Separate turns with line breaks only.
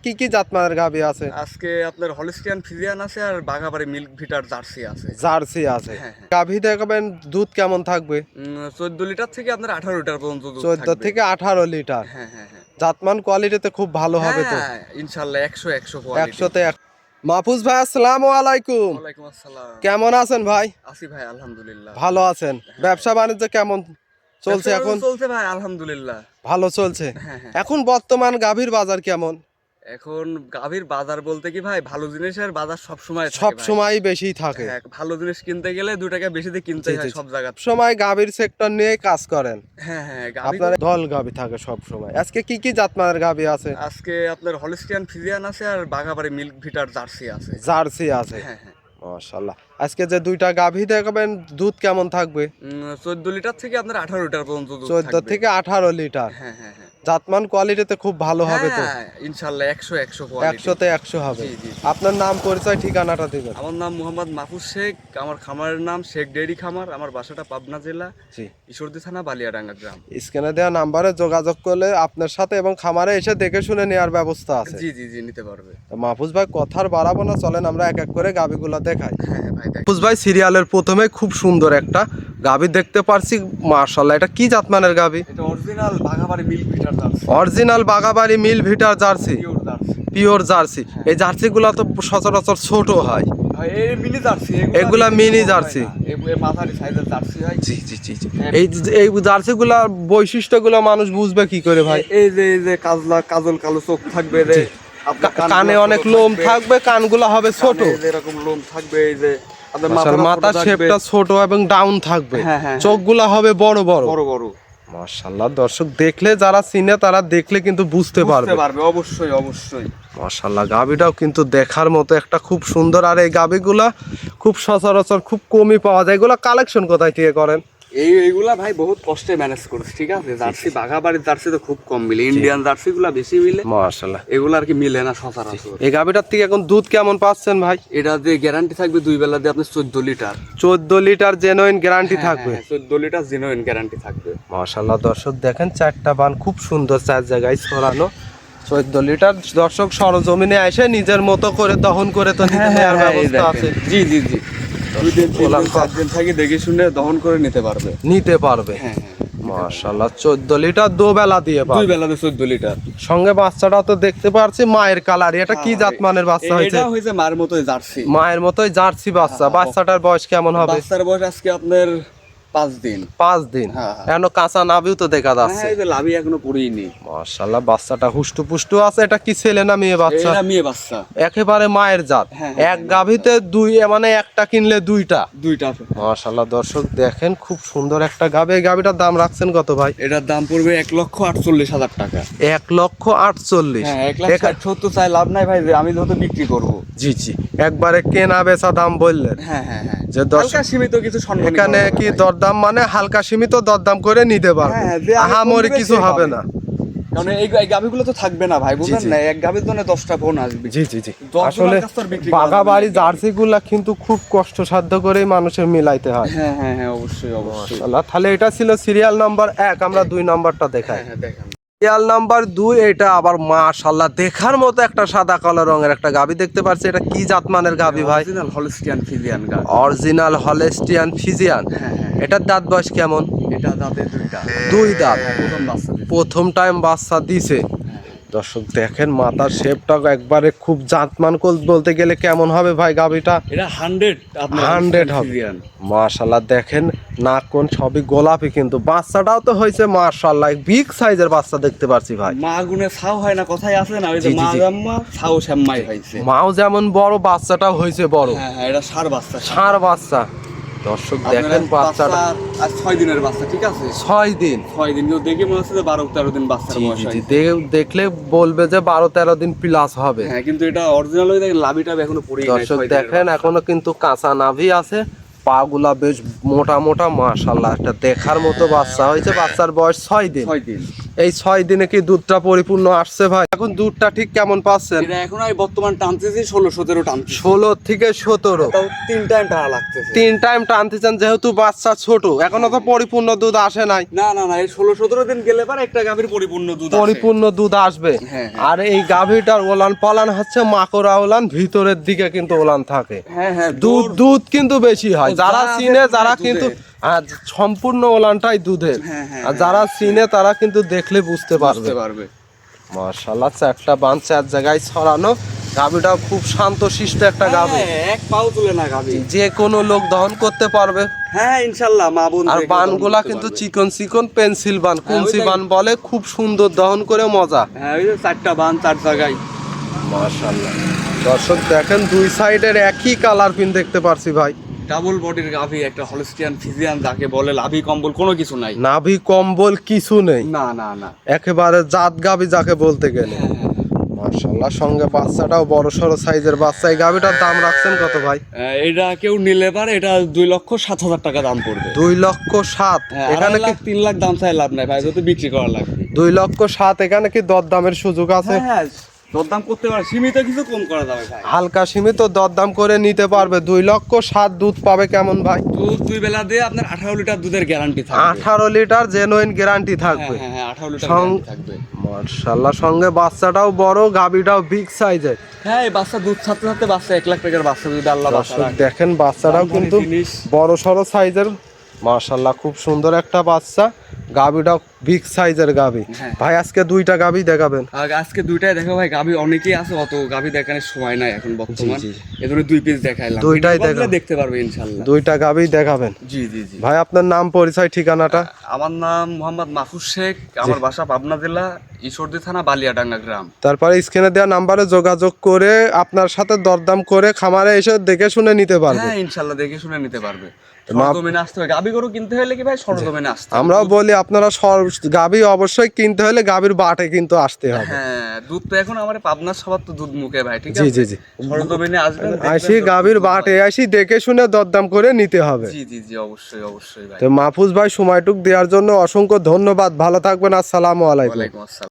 কি কি জাতমানের গাভী আছে?
আজকে আপনার হলিস্টিয়ান ফ্রিজিয়ান আছে আর বাঘাবাড়ি মিল্ক ভিটার জার্সি আছে।
জার্সি আছে।
হ্যাঁ, হ্যাঁ।
গাভী দেখাবেন দুধ কেমন থাকবে?
14 লিটার থেকে আপনার 18 লিটার পর্যন্ত দুধ
14
থাকবে।
থেকে 18 লিটার।
হ্যাঁ, হ্যাঁ, হ্যাঁ।
জাতমান কোয়ালিটিতে খুব ভালো হবে তো?
হ্যাঁ, ইনশাআল্লাহ 100 কোয়ালিটি।
100তে 1। মাহফুজ ভাই আসসালামু আলাইকুম।
ওয়ালাইকুম আসসালাম।
কেমন আছেন ভাই?
আছি ভাই আলহামদুলিল্লাহ।
ভালো আছেন? ব্যবসা বাণিজ্য কেমন চলছে এখন?
চলছে ভাই আলহামদুলিল্লাহ।
ভালো চলছে।
হ্যাঁ, হ্যাঁ।
এখন বর্তমান গাভীর বাজার কেমন?
এখন গাভীর বাজার বলতে কি ভাই, ভালো জিনিসের বাজার সব সময়
সব সময় বেশি থাকে।
হ্যাঁ, ভালো জিনিস কিনতে গেলে 2 টাকা বেশি দিয়ে কিনতে হয় সব জায়গা।
সময় গাভীর সেক্টর নিয়ে কাজ করেন।
হ্যাঁ, হ্যাঁ।
আপনার দল গাভী থাকে সব সময়। আজকে কি কি জাতমানের গাভী আছে?
আজকে আপনার হলিস্টিয়ান ফ্রিজিয়ান আছে আর বাঘাবাড়ি মিল্ক ভিটার জার্সি আছে।
জার্সি আছে।
হ্যাঁ, হ্যাঁ।
মাশাআল্লাহ। আজকে যে দুইটা গাভী দেখাবেন দুধ কেমন থাকবে?
14 লিটার থেকে আপনার 18 লিটার পর্যন্ত দুধ
14
থাকবে।
থেকে 18 লিটার।
হ্যাঁ, হ্যাঁ, হ্যাঁ।
জাতমান কোয়ালিটিতে খুব ভালো হবে তো?
হ্যাঁ, ইনশাআল্লাহ 100 কোয়ালিটি।
100তে 100 হবে।
জি, জি, জি।
আপনার নাম পরিচয় ঠিকানাটা দিবেন।
আমার নাম মোহাম্মদ মাহফুজ শেখ, আমার খামারের নাম শেখ ডেইরি খামার, আমার বাসাটা পাবনা জেলা
জি।
ঈশ্বরদী থানা বালিয়াডাঙ্গা গ্রাম।
স্ক্রিনে দেওয়া নাম্বারে যোগাযোগ করলে আপনার সাথে এবং খামারে এসে দেখে শুনে নেওয়ার ব্যবস্থা আছে।
জি, জি, জি, নিতে পারবে।
তো মাহফুজ ভাই কথার বাড়াবো না, চলেন আমরা এক এক করে গাভীগুলো দেখাই।
হ্যাঁ, হ্যাঁ ভাই দেখ।
মাহফুজ ভাই সিরিয়ালের প্রথমে খুব সুন্দর একটা গাভী দেখতে পারছি, মাশাআল্লাহ। এটা কি জাতমানের গাভী?
এটা অরিজিনাল বাঘাবাড়ি মিল্ক ভিটার জার্সি।
অরিজিনাল বাঘাবাড়ি মিল ভিটার jersey,
pure jersey.
Pure jersey. এই জার্সিগুলো তো সচরাচর ছোট হয়।
ভাই এই মিনি জার্সি,
এগুলা মিনি জার্সি।
এই মাঝারি সাইজের জার্সি হয়।
জি জি জি জি। এই জার্সিগুলা বৈশিষ্ট্যগুলো মানুষ বুঝবে কি করে ভাই?
এই যে কাজল কালো চোখ থাকবে রে, আপনার
কানে অনেক লোম থাকবে, কানগুলো হবে ছোট,
এরকম লোম থাকবে। এই যে আপনার
মাথার শেপটা ছোট এবং ডাউন থাকবে।
হ্যাঁ, হ্যাঁ।
চোখগুলা হবে বড় বড়
বড় বড়।
মাশাআল্লাহ। দর্শক দেখলে, যারা চিনে তারা দেখলে কিন্তু বুঝতে পারবে।
অবশ্যই অবশ্যই।
মাশাআল্লাহ, গাভীটাও কিন্তু দেখার মতো একটা খুব সুন্দর। আর এই গাভীগুলা খুব সচরাচর খুব কমই পাওয়া যায়। এগুলা কালেকশন কোথায় থেকে করেন?
এইগুলা ভাই বহুত কষ্টে ম্যানেজ করছে, ঠিক আছে। জার্সি বাঘাবাড়ির জার্সি তো খুব কম মিলে, ইন্ডিয়ান জার্সি গুলা বেশি মিলে।
মাশাআল্লাহ,
এগুলা আর কি মিলে না সচরাচর।
এই গাভীটার থেকে এখন দুধ কেমন পাচ্ছেন ভাই?
এটা যে গ্যারান্টি থাকবে 2 বেলা দিয়ে আপনার 14 লিটার।
14 লিটার জেনুইন গ্যারান্টি থাকবে।
14 লিটার জেনুইন গ্যারান্টি থাকবে।
মাশাআল্লাহ। দর্শক দেখেন, চারটা বান খুব সুন্দর, চার জায়গায় ছড়ানো। 14 লিটার। দর্শক সরজমিনে এসে নিজের মতো করে দহন করে তো নিতে নেওয়ার ব্যবস্থা আছে।
জি জি জি। 2 দিন 3 দিন 4 দিন থাকি দেখে শুনে দহন করে নিতে পারবে।
হ্যাঁ। মাশাআল্লাহ, 14 লিটার দুবেলা দিয়ে পাবে।
2 বেলাতে 14 লিটার।
সঙ্গে বাচ্চাটাও তো দেখতে পাচ্ছি মায়ের কালার। এটা কি জাতমানের বাচ্চা হয়েছে?
এটা হইছে মার মতোই জার্সি।
মায়ের মতোই জার্সি বাচ্চা। বাচ্চাটার বয়স কেমন হবে?
বাচ্চার বয়স আজকে আপনার 5 দিন।
5 দিন।
হ্যাঁ।
এখনো কাঁচা নাভিও তো দেখা যাচ্ছে।
হ্যাঁ, এই যে লাভি এখনো পড়েইনি।
মাশাআল্লাহ, বাচ্চাটা হুষ্টু পুষ্টু আছে। এটা কি ছেলে না মেয়ে বাচ্চা?
এটা মেয়ে বাচ্চা।
একেবারে মায়ের জাত।
হ্যাঁ,
এক গাভীতে দুই, মানে একটা কিনলে দুইটা।
দুইটা।
মাশাআল্লাহ। দর্শক দেখেন, খুব সুন্দর একটা গাভী। এই গাভীটার দাম রাখছেন কত ভাই?
এটার দাম পড়বে 1,48,000 টাকা।
1,48,000।
হ্যাঁ, 1,60,70 চাই লাভ নাই ভাই, আমি যত বিক্রি করব।
জি জি, একবারে কেনা বেচা দাম বললেন।
হ্যাঁ হ্যাঁ হ্যাঁ।
যে
হালকা সীমিত কিছু সম্মান।
এখানে কি দরদাম, মানে হালকা সীমিত দরদাম করে নিতে পারবে।
হ্যাঁ, যে
আহামরি কিছু হবে না।
কারণ এই গাভীগুলো তো থাকবে না ভাই, বুঝলেন না। এক গাভীর জন্য 10টা বোন আসবে।
জি জি জি।
10
আসলে
জনের কাছ থেকে বিক্রি করা
বাঘাবাড়ি
যাবে।
জার্সিগুলা কিন্তু খুব কষ্টসাধ্য করেই মানুষের মিলাইতে হয়।
হ্যাঁ হ্যাঁ হ্যাঁ, অবশ্যই অবশ্যই।
মাশাআল্লাহ। তাহলে এটা ছিল সিরিয়াল নাম্বার 1। আমরা 2 নাম্বারটা দেখাই।
হ্যাঁ, দেখান।
Serial number 2। এটা আবার মাশাআল্লাহ দেখার মতো একটা সাদা কালো রঙের একটা গাভী দেখতে পাচ্ছি। এটা কি জাতমানের গাভী ভাই?
অরিজিনাল হলিস্টিয়ান ফ্রিজিয়ান গাভী।
Original Holstein Friesian.
হ্যাঁ হ্যাঁ।
এটার দাঁত বয়স কেমন?
এটা দাঁতে দুইটা।
2 দাঁত।
প্রথম বাচ্চা দিছে।
প্রথম টাইম বাচ্চা দিছে। দর্শক দেখেন, মাথার শেপটা একবারে খুব জাতমান বলতে গেলে কেমন হবে ভাই গাভীটা?
এটা 100 আপনার
100 হবে।
ফ্রিজিয়ান।
মাশাআল্লাহ দেখেন, নাক কোন সবই গোলাপি, কিন্তু বাচ্চাটাও তো হয়েছে মাশাআল্লাহ বিগ সাইজের বাচ্চা দেখতে পাচ্ছি ভাই।
মা গুনে ছাও হয় না, কথাই আছে না, ওই যে
জি, জি,
মা
জি।
জাম্মা ছাও শ্যাম্মাই হইছে।
মাও যেমন বড়, বাচ্চাটাও হয়েছে বড়।
হ্যাঁ হ্যাঁ, এটা ষাঁড় বাচ্চা।
ষাঁড় বাচ্চা। দর্শক দেখেন বাচ্চাটা
আজ 6 দিনের বাচ্চা, ঠিক আছে।
6 দিন।
6 দিন কেউ দেখে মনে হচ্ছে যে 12-13 দিন বাচ্চার
জি
বয়স
জি জি,
হয়েছে।
দেখলে বলবে যে 12-13 দিন প্লাস হবে।
হ্যাঁ, কিন্তু এটা অরিজিনাল হয়ে দেখেন লাভিটা এখনো পড়েই নাই।
দর্শক দেখেন, এখনো কিন্তু কাঁচা নাভি আছে, পা গুলা বেশ মোটা মোটা। মাশাআল্লাহ, একটা দেখার মতো বাচ্চা হয়েছে। বাচ্চার বয়স 6 দিন।
6 দিন।
এই 6 দিনে কি দুধটা পরিপূর্ণ আসছে ভাই? এখন দুধটা ঠিক কেমন পাচ্ছেন?
এটা এখন আমি বর্তমান টানতেছি 16-17 টানতেছি।
16 থেকে 17
তাও 3 টাইম টানা লাগতেছে।
3 টাইম টানতেছেন, যেহেতু বাচ্চা ছোট এখনো তো পরিপূর্ণ দুধ আসে নাই।
না না না, এই 16-17 দিন গেলে পর একটা গাভীর পরিপূর্ণ দুধ আসে।
পরিপূর্ণ দুধ আসবে।
হ্যাঁ,
আর এই গাভীটার ওলান পালান হচ্ছে মাকড়া ওলান, ভিতরের দিকে কিন্তু ওলান থাকে।
হ্যাঁ হ্যাঁ,
দুধ কিন্তু বেশি হয়।
ও
যারা
যা আছে
চিনে যারা
দুধে।
কিন্তু সম্পূর্ণ ওলানটাই দুধের।
হ্যাঁ, হ্যাঁ,
আর যারা চিনে তারা কিন্তু দেখলে বুঝতে পারবে।
বুঝতে পারবে।
মাশাআল্লাহ, চারটা বান 4 জায়গায় ছড়ানো। গাভীটা খুব শান্তশিষ্ট একটা গাভী,
হ্যাঁ, এক পাও তুলে না গাভী।
যে কোনো লোক দহন করতে পারবে।
হ্যাঁ ইনশাআল্লাহ, মা বোন
আর
দেখে
বানগুলা
দহন
কিন্তু
করতে পারবে।
চিকন চিকন পেন্সিল বান, কুঞ্চি
ওইটাই।
বান বলে, খুব সুন্দর দহন করে মজা।
হ্যাঁ, ওই যে 4টা বান 4 জায়গায়।
মাশাআল্লাহ, দর্শক দেখেন দুই সাইডের একই কালার পিন দেখতে পারছি ভাই।
ডাবল বডির গাভী, একটা হলস্টিয়ান ফিজিয়ান যাকে বলে, লাভি কম্বল কোনো কিছু নাই।
নাভি কম্বল কিছু নেই,
না না না।
একেবারে জাত গাভী যাকে বলতে গেলে।
হ্যাঁ, হ্যাঁ,
মাশাআল্লাহ, সঙ্গে বাচ্চাটাও বড় সড়ো সাইজের বাচ্চা। এই গাভীটার দাম রাখছেন কত ভাই?
এটা কেউ নিলে পারে, এটা 2,07,000 টাকা দাম পড়বে।
2,07,000।
হ্যাঁ,
এখানে কি
3 লাখ দাম চাই লাভ নাই ভাই, যত বিক্রি করা লাগবে।
2,07,000, এখানে কি দরদামের সুযোগ আছে?
হ্যাঁ, দরদাম করতে পারে, সীমিত কিছু কম করা যাবে ভাই।
হালকা সীমিত দরদাম করে নিতে পারবে। 2,07,000 দুধ পাবে কেমন ভাই?
দুধ 2 বেলা দিয়ে আপনার 18 লিটার দুধের গ্যারান্টি থাকবে।
18 লিটার জেনুইন গ্যারান্টি থাকবে।
হ্যাঁ হ্যাঁ, 18 লিটার
সং-
গ্যারান্টি থাকবে।
মাশাআল্লাহ, সঙ্গে বাচ্চাটাও বড়, গাভীটাও বিগ সাইজের।
হ্যাঁ, এই বাচ্চা দুধ ছাড়তে ছাড়তে বাচ্চা 1 লাখ টাকার বাচ্চা, যদি আল্লাহ বাচ্চা
দর্শক
রাখে।
দেখেন বাচ্চাটাও
দাম
কিন্তু
জিনিস।
বড় সড়ো সাইজের। মাশাআল্লাহ, খুব সুন্দর একটা বাচ্চা। গাভীটাও বিগ সাইজের গাভী।
হ্যাঁ।
ভাই আজকে দুইটা গাভী দেখাবেন?
আর আজকে দুইটাই দেখো ভাই, গাভী অনেকেই আছে, অত গাভী দেখানোর সময় নাই এখন বর্তমান।
জি,
এজন্য 2 পিস দেখাইলাম।
দুইটাই
ভিডিও করলে
দেখাও।
দেখতে পারবে ইনশাআল্লাহ।
দুইটা গাভী দেখাবেন।
জি জি জি।
ভাই আপনার নাম, পরিচয়, ঠিকানাটা?
আমার নাম মোহাম্মদ মাহফুজ শেখ, আমার বাসা পাবনা জেলা ঈশ্বরদী থানা বালিয়াডাঙ্গা গ্রাম।
তারপরে স্ক্রিনে দেওয়া নাম্বারে যোগাযোগ করে আপনার সাথে দরদাম করে খামারে এসে দেখে শুনে নিতে পারবে।
হ্যাঁ ইনশাআল্লাহ, দেখে শুনে নিতে পারবে। সরজমিনে আসতে হবে, গাভী গরু কিনতে হলে কি ভাই সরজমিনে আসতে হবে।
আমরাও বলি আপনারা গাভী অবশ্যই কিনতে হলে গাভীর বাটে কিন্তু আসতে হবে।
হ্যাঁ, দুধ তো এখন আমার পাবনার সবার তো দুধ মুখে ভাই, ঠিক
জি
আছে।
জি জি,
সরজমিনে আসবেন, দেখবেন
আসি
দুধ
গাভীর
দুধ
বাটে
হয়।
আসি দেখে শুনে দরদাম করে নিতে হবে।
জি জি জি, অবশ্যই অবশ্যই ভাই।
তো মাহফুজ ভাই সময়টুক দেওয়ার জন্য অসংখ্য ধন্যবাদ। ভালো থাকবেন, আসসালামু আলাইকুম।
ওয়ালাইকুম আসসালাম।